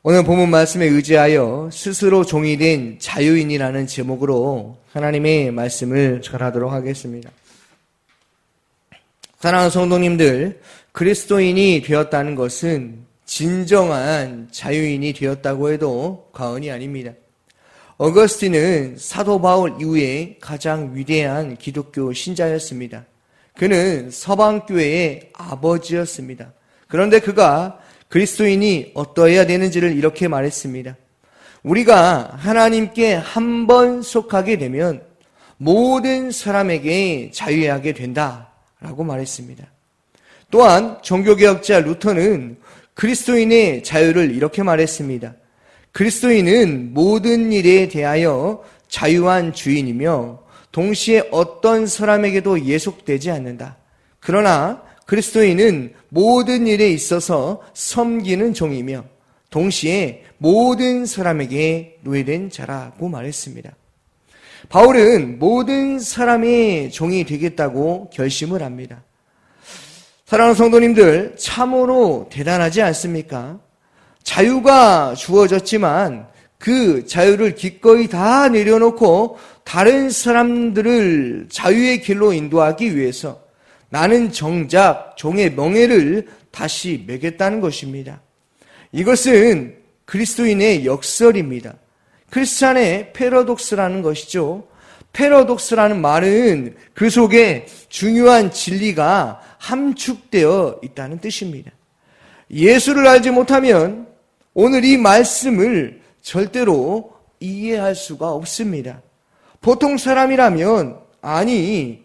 오늘 본문 말씀에 의지하여 스스로 종이 된 자유인이라는 제목으로 하나님의 말씀을 전하도록 하겠습니다. 사랑하는 성도님들, 그리스도인이 되었다는 것은 진정한 자유인이 되었다고 해도 과언이 아닙니다. 어거스틴은 사도 바울 이후에 가장 위대한 기독교 신자였습니다. 그는 서방교회의 아버지였습니다. 그런데 그가 그리스도인이 어떠해야 되는지를 이렇게 말했습니다. 우리가 하나님께 한 번 속하게 되면 모든 사람에게 자유하게 된다라고 말했습니다. 또한 종교개혁자 루터는 그리스도인의 자유를 이렇게 말했습니다. 그리스도인은 모든 일에 대하여 자유한 주인이며 동시에 어떤 사람에게도 예속되지 않는다. 그러나 그리스도인은 모든 일에 있어서 섬기는 종이며 동시에 모든 사람에게 노예된 자라고 말했습니다. 바울은 모든 사람의 종이 되겠다고 결심을 합니다. 사랑하는 성도님들, 참으로 대단하지 않습니까? 자유가 주어졌지만 그 자유를 기꺼이 다 내려놓고 다른 사람들을 자유의 길로 인도하기 위해서 나는 정작 종의 명예를 다시 매겠다는 것입니다. 이것은 그리스도인의 역설입니다. 크리스찬의 패러독스라는 것이죠. 패러독스라는 말은 그 속에 중요한 진리가 함축되어 있다는 뜻입니다. 예수를 알지 못하면 오늘 이 말씀을 절대로 이해할 수가 없습니다. 보통 사람이라면 아니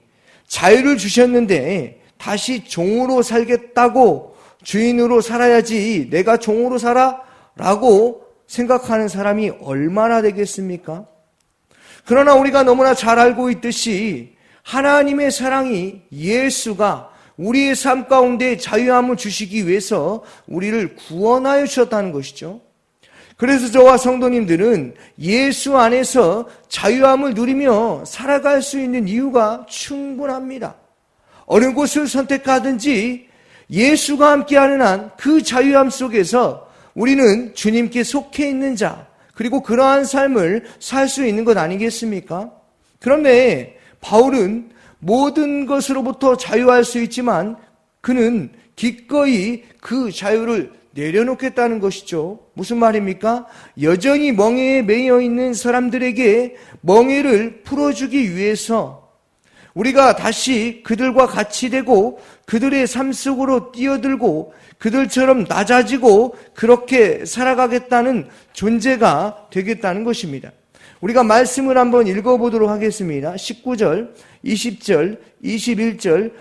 자유를 주셨는데 다시 종으로 살겠다고 주인으로 살아야지 내가 종으로 살아? 라고 생각하는 사람이 얼마나 되겠습니까? 그러나 우리가 너무나 잘 알고 있듯이 하나님의 사랑이 예수가 우리의 삶 가운데 자유함을 주시기 위해서 우리를 구원하여 주셨다는 것이죠. 그래서 저와 성도님들은 예수 안에서 자유함을 누리며 살아갈 수 있는 이유가 충분합니다. 어느 곳을 선택하든지 예수가 함께하는 한 그 자유함 속에서 우리는 주님께 속해 있는 자, 그리고 그러한 삶을 살 수 있는 것 아니겠습니까? 그런데 바울은 모든 것으로부터 자유할 수 있지만 그는 기꺼이 그 자유를 내려놓겠다는 것이죠. 무슨 말입니까? 여전히 멍에에 매여 있는 사람들에게 멍에를 풀어주기 위해서 우리가 다시 그들과 같이 되고 그들의 삶 속으로 뛰어들고 그들처럼 낮아지고 그렇게 살아가겠다는 존재가 되겠다는 것입니다. 우리가 말씀을 한번 읽어보도록 하겠습니다. 19절, 20절, 21절,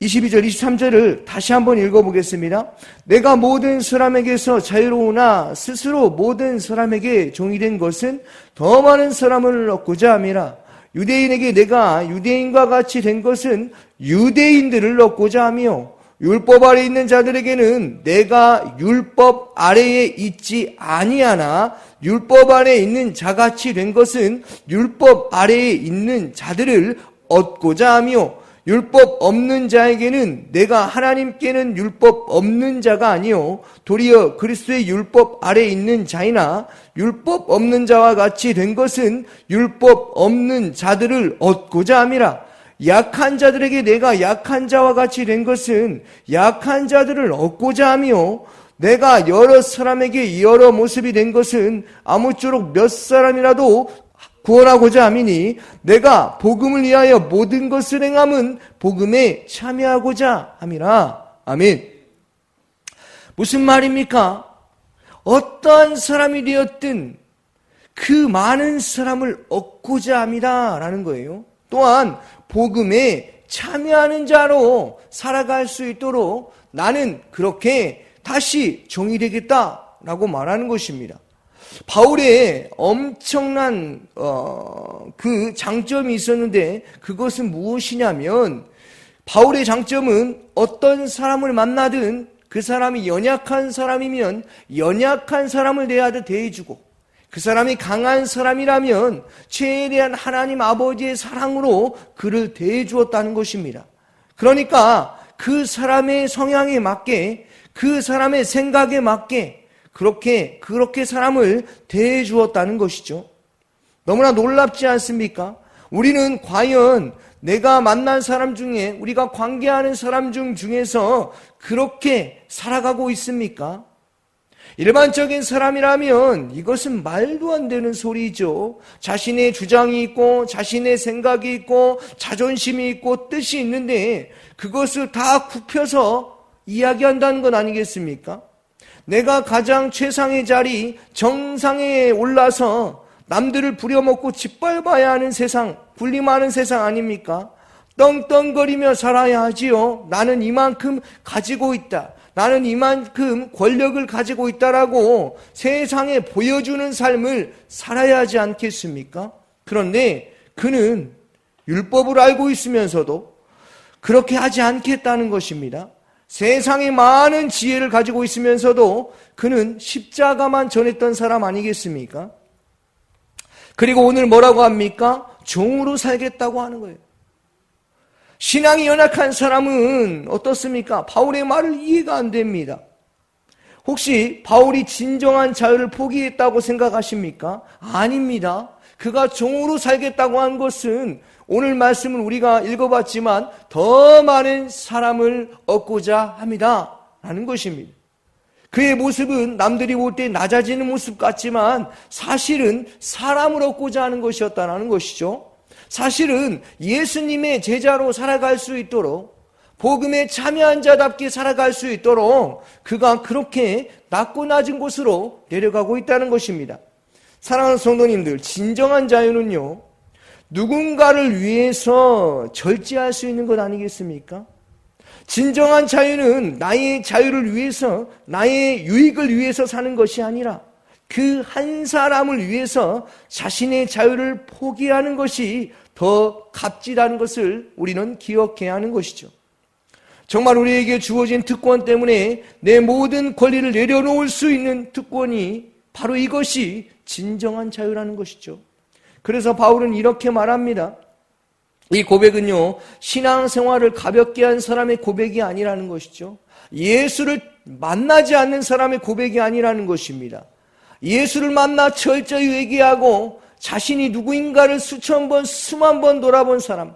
22절, 23절을 다시 한번 읽어보겠습니다. 내가 모든 사람에게서 자유로우나 스스로 모든 사람에게 종이 된 것은 더 많은 사람을 얻고자 함이라. 유대인에게 내가 유대인과 같이 된 것은 유대인들을 얻고자 하며 율법 아래에 있는 자들에게는 내가 율법 아래에 있지 아니하나 율법 아래에 있는 자같이 된 것은 율법 아래에 있는 자들을 얻고자 하며 율법 없는 자에게는 내가 하나님께는 율법 없는 자가 아니요 도리어 그리스도의 율법 아래에 있는 자이나 율법 없는 자와 같이 된 것은 율법 없는 자들을 얻고자 함이라. 약한 자들에게 내가 약한 자와 같이 된 것은 약한 자들을 얻고자 하며 내가 여러 사람에게 여러 모습이 된 것은 아무쪼록 몇 사람이라도 구원하고자 함이니 내가 복음을 위하여 모든 것을 행함은 복음에 참여하고자 함이라. 아멘. 무슨 말입니까? 어떠한 사람이 되었든 그 많은 사람을 얻고자 함이라 라는 거예요. 또한 복음에 참여하는 자로 살아갈 수 있도록 나는 그렇게 다시 종이 되겠다라고 말하는 것입니다. 바울의 엄청난 그 장점이 있었는데 그것은 무엇이냐면 바울의 장점은 어떤 사람을 만나든 그 사람이 연약한 사람이면 연약한 사람을 대하듯 대해주고 그 사람이 강한 사람이라면 최대한 하나님 아버지의 사랑으로 그를 대해주었다는 것입니다. 그러니까 그 사람의 성향에 맞게 그 사람의 생각에 맞게 그렇게 사람을 대해 주었다는 것이죠. 너무나 놀랍지 않습니까? 우리는 과연 내가 만난 사람 중에, 우리가 관계하는 사람 중에서 그렇게 살아가고 있습니까? 일반적인 사람이라면 이것은 말도 안 되는 소리죠. 자신의 주장이 있고 자신의 생각이 있고 자존심이 있고 뜻이 있는데 그것을 다 굽혀서 이야기한다는 건 아니겠습니까? 내가 가장 최상의 자리, 정상에 올라서 남들을 부려먹고 짓밟아야 하는 세상, 군림하는 세상 아닙니까? 떵떵거리며 살아야 하지요. 나는 이만큼 가지고 있다. 나는 이만큼 권력을 가지고 있다라고 세상에 보여주는 삶을 살아야 하지 않겠습니까? 그런데 그는 율법을 알고 있으면서도 그렇게 하지 않겠다는 것입니다. 세상에 많은 지혜를 가지고 있으면서도 그는 십자가만 전했던 사람 아니겠습니까? 그리고 오늘 뭐라고 합니까? 종으로 살겠다고 하는 거예요. 신앙이 연약한 사람은 어떻습니까? 바울의 말을 이해가 안 됩니다. 혹시 바울이 진정한 자유를 포기했다고 생각하십니까? 아닙니다. 그가 종으로 살겠다고 한 것은 오늘 말씀을 우리가 읽어봤지만 더 많은 사람을 얻고자 합니다 라는 것입니다. 그의 모습은 남들이 볼 때 낮아지는 모습 같지만 사실은 사람을 얻고자 하는 것이었다는 것이죠. 사실은 예수님의 제자로 살아갈 수 있도록, 복음에 참여한 자답게 살아갈 수 있도록 그가 그렇게 낮고 낮은 곳으로 내려가고 있다는 것입니다. 사랑하는 성도님들, 진정한 자유는요, 누군가를 위해서 절제할 수 있는 것 아니겠습니까? 진정한 자유는 나의 자유를 위해서, 나의 유익을 위해서 사는 것이 아니라 그 한 사람을 위해서 자신의 자유를 포기하는 것이 더 값지다는 것을 우리는 기억해야 하는 것이죠. 정말 우리에게 주어진 특권 때문에 내 모든 권리를 내려놓을 수 있는 특권이 바로 이것이 진정한 자유라는 것이죠. 그래서 바울은 이렇게 말합니다. 이 고백은요, 신앙생활을 가볍게 한 사람의 고백이 아니라는 것이죠. 예수를 만나지 않는 사람의 고백이 아니라는 것입니다. 예수를 만나 철저히 회개하고 자신이 누구인가를 수천 번, 수만 번 돌아본 사람,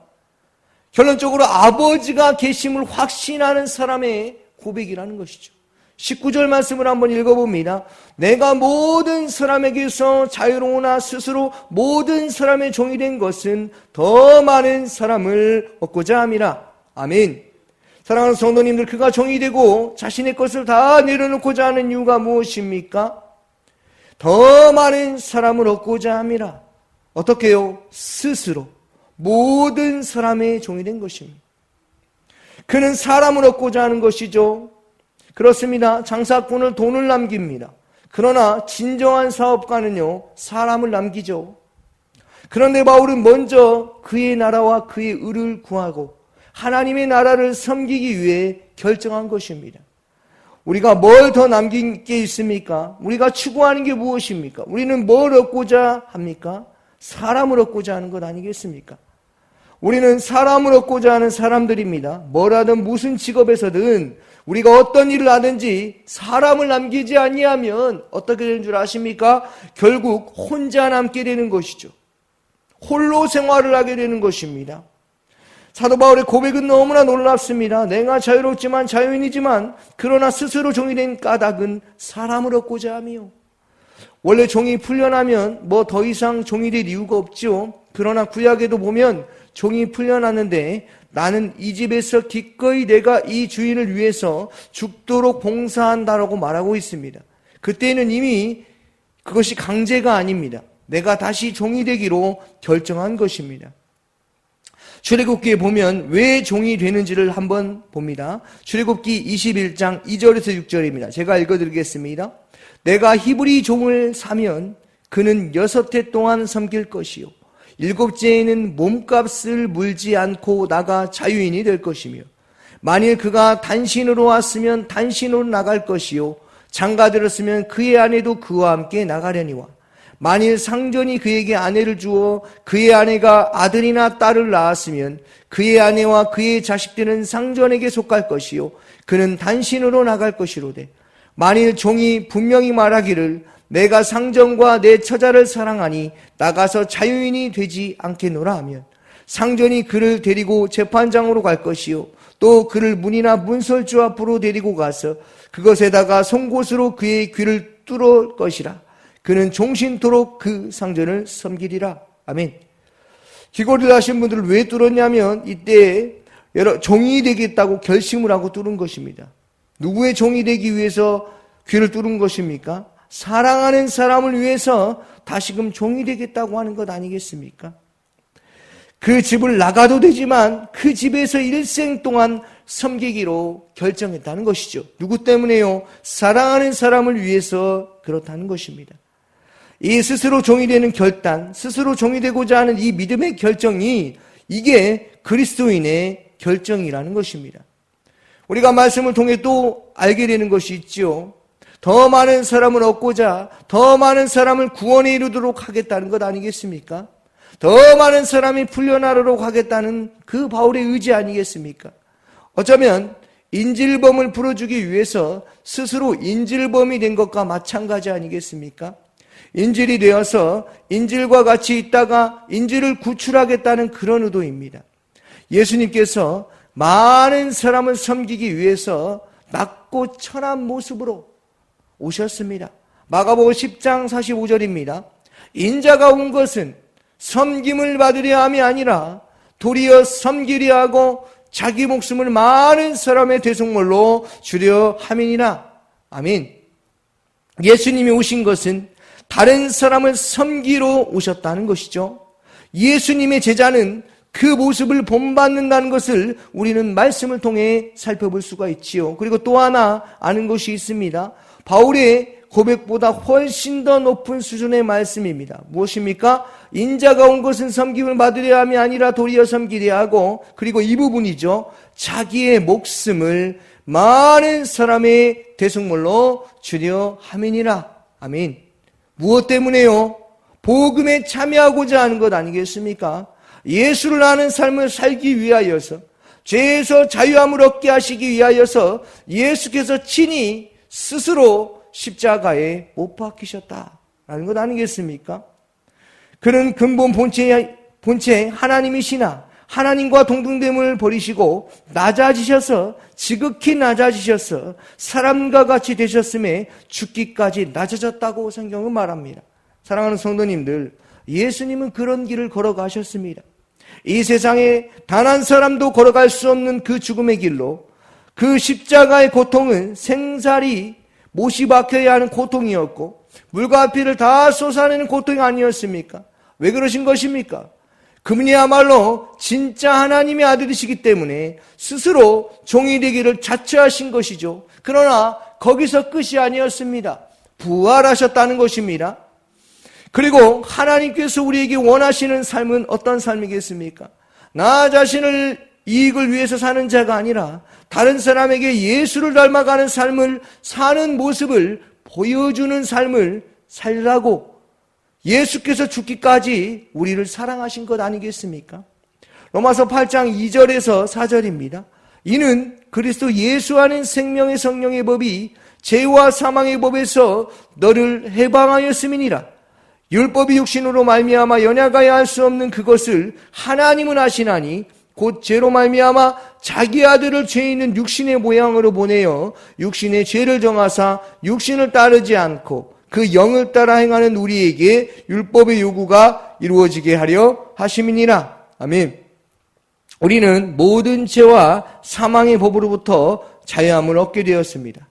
결론적으로 아버지가 계심을 확신하는 사람의 고백이라는 것이죠. 19절 말씀을 한번 읽어봅니다. 내가 모든 사람에게서 자유로우나 스스로 모든 사람의 종이 된 것은 더 많은 사람을 얻고자 함이라. 아멘. 사랑하는 성도님들, 그가 종이 되고 자신의 것을 다 내려놓고자 하는 이유가 무엇입니까? 더 많은 사람을 얻고자 함이라. 어떻게요? 스스로 모든 사람의 종이 된 것입니다. 그는 사람을 얻고자 하는 것이죠. 그렇습니다. 장사꾼은 돈을 남깁니다. 그러나 진정한 사업가는요, 사람을 남기죠. 그런데 바울은 먼저 그의 나라와 그의 의를 구하고 하나님의 나라를 섬기기 위해 결정한 것입니다. 우리가 뭘 더 남긴 게 있습니까? 우리가 추구하는 게 무엇입니까? 우리는 뭘 얻고자 합니까? 사람을 얻고자 하는 것 아니겠습니까? 우리는 사람을 얻고자 하는 사람들입니다. 뭘 하든 무슨 직업에서든 우리가 어떤 일을 하든지 사람을 남기지 아니하면 어떻게 되는 줄 아십니까? 결국 혼자 남게 되는 것이죠. 홀로 생활을 하게 되는 것입니다. 사도 바울의 고백은 너무나 놀랍습니다. 내가 자유롭지만 자유인이지만 그러나 스스로 종이 된 까닭은 사람을 얻고자 함이요. 원래 종이 풀려나면 뭐 더 이상 종이 될 이유가 없죠. 그러나 구약에도 보면 종이 풀려났는데 나는 이 집에서 기꺼이 내가 이 주인을 위해서 죽도록 봉사한다라고 말하고 있습니다. 그때는 이미 그것이 강제가 아닙니다. 내가 다시 종이 되기로 결정한 것입니다. 출애굽기에 보면 왜 종이 되는지를 한번 봅니다. 출애굽기 21장 2절에서 6절입니다. 제가 읽어드리겠습니다. 내가 히브리 종을 사면 그는 6해 동안 섬길 것이요 7째에는 몸값을 물지 않고 나가 자유인이 될 것이며 만일 그가 단신으로 왔으면 단신으로 나갈 것이요 장가들었으면 그의 아내도 그와 함께 나가려니와 만일 상전이 그에게 아내를 주어 그의 아내가 아들이나 딸을 낳았으면 그의 아내와 그의 자식들은 상전에게 속할 것이요 그는 단신으로 나갈 것이로되 만일 종이 분명히 말하기를 내가 상전과 내 처자를 사랑하니 나가서 자유인이 되지 않겠노라 하면 상전이 그를 데리고 재판장으로 갈 것이요 또 그를 문이나 문설주 앞으로 데리고 가서 그것에다가 송곳으로 그의 귀를 뚫을 것이라. 그는 종신토록 그 상전을 섬기리라. 아멘. 귀걸이를 하신 분들을 왜 뚫었냐면 이때 종이 되겠다고 결심을 하고 뚫은 것입니다. 누구의 종이 되기 위해서 귀를 뚫은 것입니까? 사랑하는 사람을 위해서 다시금 종이 되겠다고 하는 것 아니겠습니까? 그 집을 나가도 되지만 그 집에서 일생 동안 섬기기로 결정했다는 것이죠. 누구 때문에요? 사랑하는 사람을 위해서 그렇다는 것입니다. 이 스스로 종이 되는 결단, 스스로 종이 되고자 하는 이 믿음의 결정이 이게 그리스도인의 결정이라는 것입니다. 우리가 말씀을 통해 또 알게 되는 것이 있죠. 더 많은 사람을 얻고자 더 많은 사람을 구원에 이르도록 하겠다는 것 아니겠습니까? 더 많은 사람이 풀려나도록 하겠다는 그 바울의 의지 아니겠습니까? 어쩌면 인질범을 풀어주기 위해서 스스로 인질범이 된 것과 마찬가지 아니겠습니까? 인질이 되어서 인질과 같이 있다가 인질을 구출하겠다는 그런 의도입니다. 예수님께서 많은 사람을 섬기기 위해서 낮고 천한 모습으로 오셨습니다. 마가복음 10장 45절입니다. 인자가 온 것은 섬김을 받으려 함이 아니라 도리어 섬기려 하고 자기 목숨을 많은 사람의 대속물로 주려 함이니라. 아멘. 예수님이 오신 것은 다른 사람을 섬기러 오셨다는 것이죠. 예수님의 제자는 그 모습을 본받는다는 것을 우리는 말씀을 통해 살펴볼 수가 있지요. 그리고 또 하나 아는 것이 있습니다. 바울의 고백보다 훨씬 더 높은 수준의 말씀입니다. 무엇입니까? 인자가 온 것은 섬김을 받으려 함이 아니라 도리어 섬기려 하고, 그리고 이 부분이죠. 자기의 목숨을 많은 사람의 대속물로 주려 함이니라. 아멘. 무엇 때문에요? 복음에 참여하고자 하는 것 아니겠습니까? 예수를 아는 삶을 살기 위하여서, 죄에서 자유함을 얻게 하시기 위하여서 예수께서 친히 스스로 십자가에 못 박히셨다라는 것 아니겠습니까? 그는 근본 본체 하나님이시나 하나님과 동등됨을 버리시고 낮아지셔서 지극히 낮아지셔서 사람과 같이 되셨음에 죽기까지 낮아졌다고 성경은 말합니다. 사랑하는 성도님들, 예수님은 그런 길을 걸어가셨습니다. 이 세상에 단 한 사람도 걸어갈 수 없는 그 죽음의 길로, 그 십자가의 고통은 생살이 못이 박혀야 하는 고통이었고 물과 피를 다 쏟아내는 고통이 아니었습니까? 왜 그러신 것입니까? 그분이야말로 진짜 하나님의 아들이시기 때문에 스스로 종이 되기를 자처하신 것이죠. 그러나 거기서 끝이 아니었습니다. 부활하셨다는 것입니다. 그리고 하나님께서 우리에게 원하시는 삶은 어떤 삶이겠습니까? 나 자신을 이익을 위해서 사는 자가 아니라 다른 사람에게 예수를 닮아가는 삶을 사는 모습을 보여주는 삶을 살라고 예수께서 죽기까지 우리를 사랑하신 것 아니겠습니까? 로마서 8장 2절에서 4절입니다. 이는 그리스도 예수 안에 생명의 성령의 법이 죄와 사망의 법에서 너를 해방하였음이니라. 율법이 육신으로 말미암아 연약하여 할 수 없는 그것을 하나님은 아시나니 곧 죄로 말미암아 자기 아들을 죄 있는 육신의 모양으로 보내어 육신의 죄를 정하사 육신을 따르지 않고 그 영을 따라 행하는 우리에게 율법의 요구가 이루어지게 하려 하심이니라. 아멘. 우리는 모든 죄와 사망의 법으로부터 자유함을 얻게 되었습니다.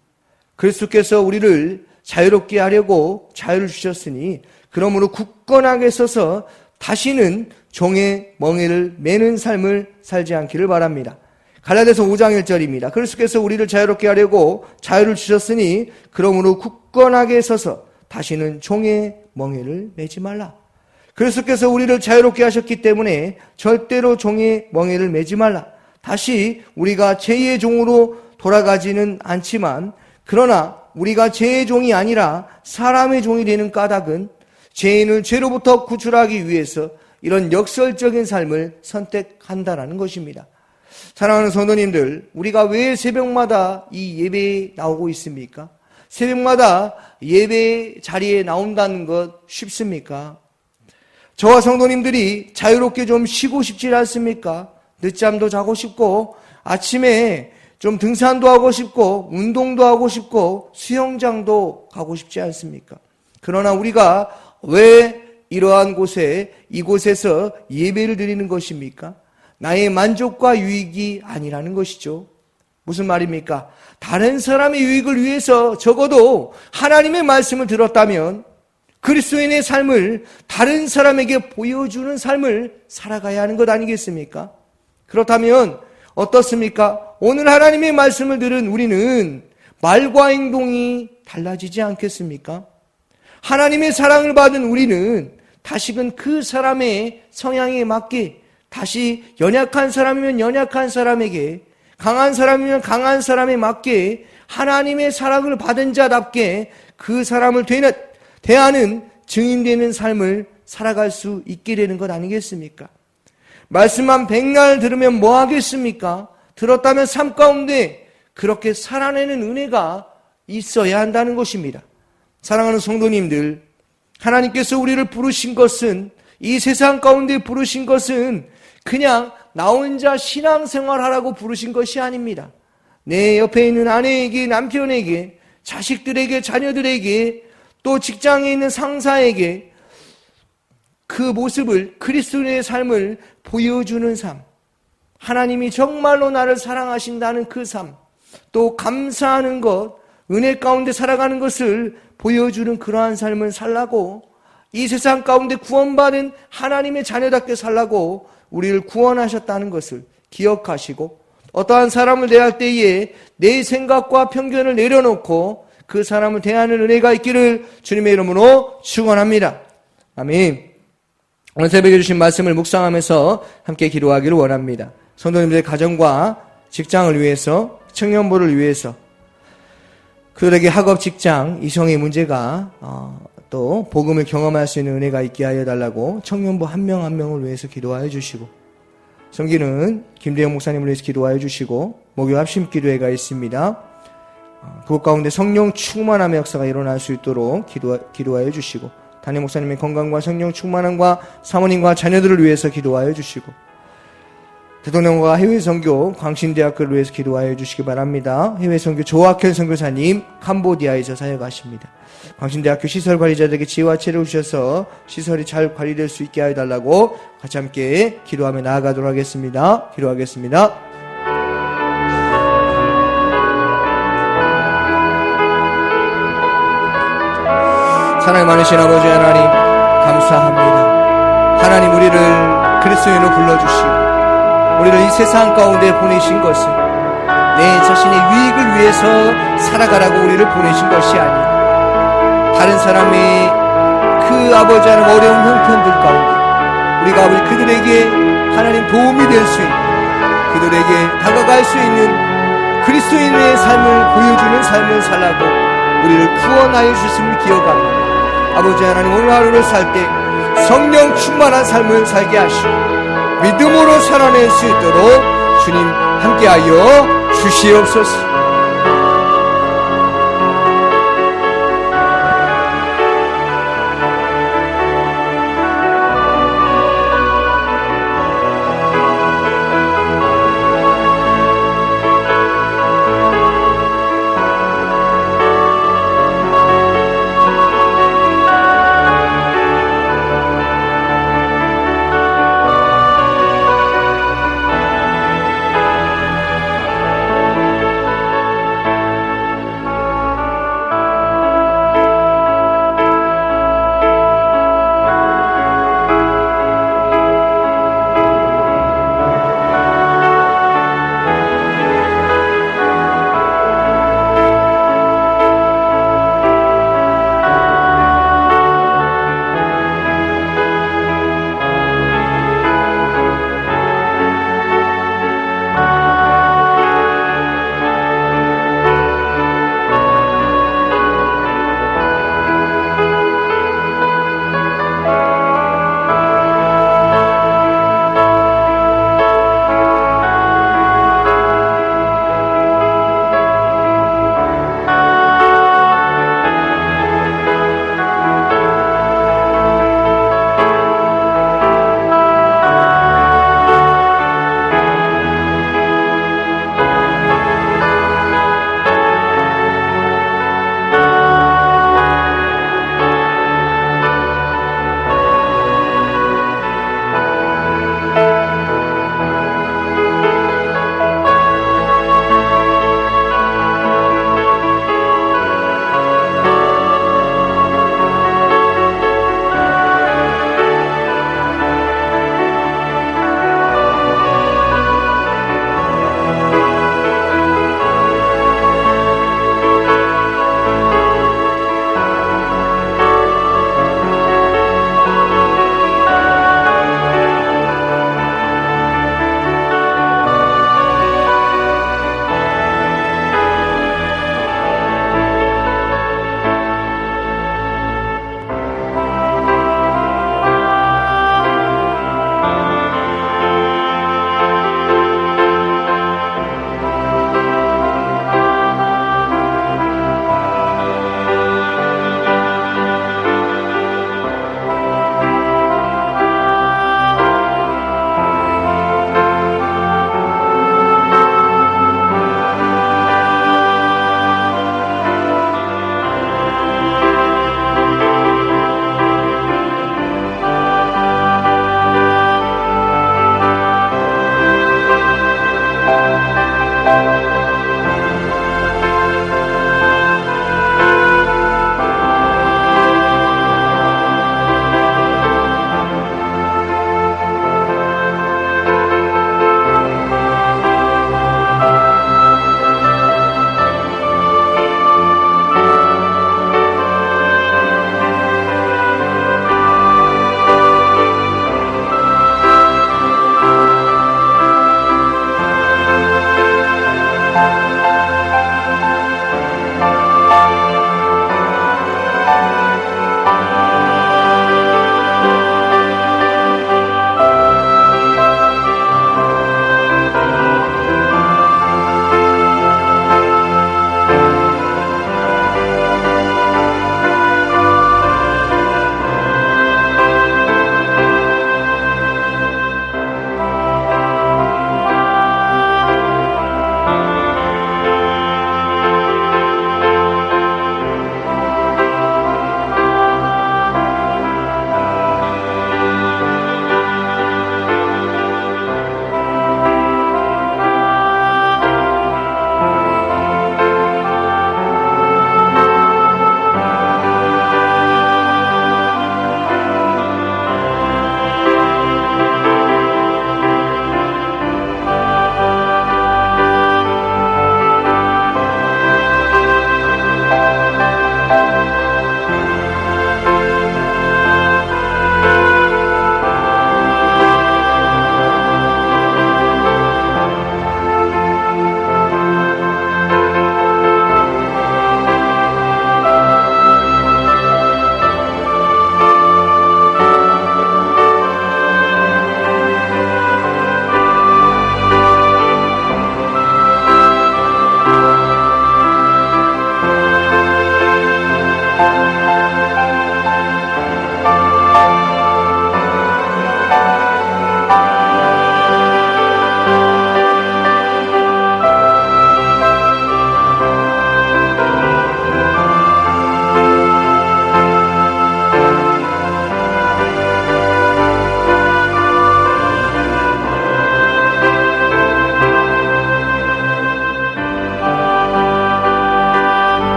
그리스도께서 우리를 자유롭게 하려고 자유를 주셨으니 그러므로 굳건하게 서서 다시는 종의 멍에를 매는 삶을 살지 않기를 바랍니다. 갈라디아서 5장 1절입니다. 그리스도께서 우리를 자유롭게 하려고 자유를 주셨으니 그러므로 굳건하게 서서 다시는 종의 멍에를 매지 말라. 그리스도께서 우리를 자유롭게 하셨기 때문에 절대로 종의 멍에를 매지 말라. 다시 우리가 죄의 종으로 돌아가지는 않지만 그러나 우리가 죄의 종이 아니라 사람의 종이 되는 까닭은 죄인을 죄로부터 구출하기 위해서 이런 역설적인 삶을 선택한다라는 것입니다. 사랑하는 성도님들, 우리가 왜 새벽마다 이 예배에 나오고 있습니까? 새벽마다 예배 자리에 나온다는 것 쉽습니까? 저와 성도님들이 자유롭게 좀 쉬고 싶지 않습니까? 늦잠도 자고 싶고 아침에 좀 등산도 하고 싶고 운동도 하고 싶고 수영장도 가고 싶지 않습니까? 그러나 우리가 왜 이러한 이곳에서 예배를 드리는 것입니까? 나의 만족과 유익이 아니라는 것이죠. 무슨 말입니까? 다른 사람의 유익을 위해서 적어도 하나님의 말씀을 들었다면 그리스도인의 삶을 다른 사람에게 보여주는 삶을 살아가야 하는 것 아니겠습니까? 그렇다면 어떻습니까? 오늘 하나님의 말씀을 들은 우리는 말과 행동이 달라지지 않겠습니까? 하나님의 사랑을 받은 우리는 다시금 그 사람의 성향에 맞게 다시 연약한 사람이면 연약한 사람에게, 강한 사람이면 강한 사람에 맞게 하나님의 사랑을 받은 자답게 그 사람을 대하는 증인되는 삶을 살아갈 수 있게 되는 것 아니겠습니까? 말씀만 백날 들으면 뭐 하겠습니까? 들었다면 삶 가운데 그렇게 살아내는 은혜가 있어야 한다는 것입니다. 사랑하는 성도님들, 하나님께서 우리를 부르신 것은, 이 세상 가운데 부르신 것은 그냥 나 혼자 신앙생활 하라고 부르신 것이 아닙니다. 내 옆에 있는 아내에게, 남편에게, 자식들에게, 자녀들에게, 또 직장에 있는 상사에게 그 모습을, 그리스도인의 삶을 보여주는 삶, 하나님이 정말로 나를 사랑하신다는 그 삶, 또 감사하는 것, 은혜 가운데 살아가는 것을 보여주는 그러한 삶을 살라고, 이 세상 가운데 구원받은 하나님의 자녀답게 살라고 우리를 구원하셨다는 것을 기억하시고, 어떠한 사람을 대할 때에 내 생각과 편견을 내려놓고 그 사람을 대하는 은혜가 있기를 주님의 이름으로 축원합니다. 아멘. 오늘 새벽에 주신 말씀을 묵상하면서 함께 기도하기를 원합니다. 성도님들의 가정과 직장을 위해서, 청년부를 위해서, 그들에게 학업, 직장, 이성의 문제가 또 복음을 경험할 수 있는 은혜가 있게 하여 달라고 청년부 한 명 한 명을 위해서 기도하여 주시고, 성기는 김대영 목사님을 위해서 기도하여 주시고, 목요 합심 기도회가 있습니다. 그곳 가운데 성령 충만함의 역사가 일어날 수 있도록 기도하여 주시고, 담임 목사님의 건강과 성령 충만함과 사모님과 자녀들을 위해서 기도하여 주시고, 대통령과 해외 선교 광신대학교를 위해서 기도하여 주시기 바랍니다. 해외 선교 조학현 선교사님 캄보디아에서 사역하십니다. 광신대학교 시설 관리자들에게 지혜와 체력을 주셔서 시설이 잘 관리될 수 있게 해달라고 같이 함께 기도하며 나아가도록 하겠습니다. 기도하겠습니다. 사랑이 많으신 아버지 하나님, 감사합니다. 하나님, 우리를 그리스도인으로 불러주시고 우리를 이 세상 가운데 보내신 것은 내 자신의 유익을 위해서 살아가라고 우리를 보내신 것이 아니라 다른 사람의 그 아버지 하나님 어려운 형편들 가운데 우리가 아버지 그들에게 하나님 도움이 될 수 있는, 그들에게 다가갈 수 있는 그리스도인의 삶을 보여주는 삶을 살라고 우리를 구원하여 주심을 기억합니다. 아버지 하나님, 오늘 하루를 살 때 성령 충만한 삶을 살게 하시고 믿음으로 살아낼 수 있도록 주님 함께하여 주시옵소서.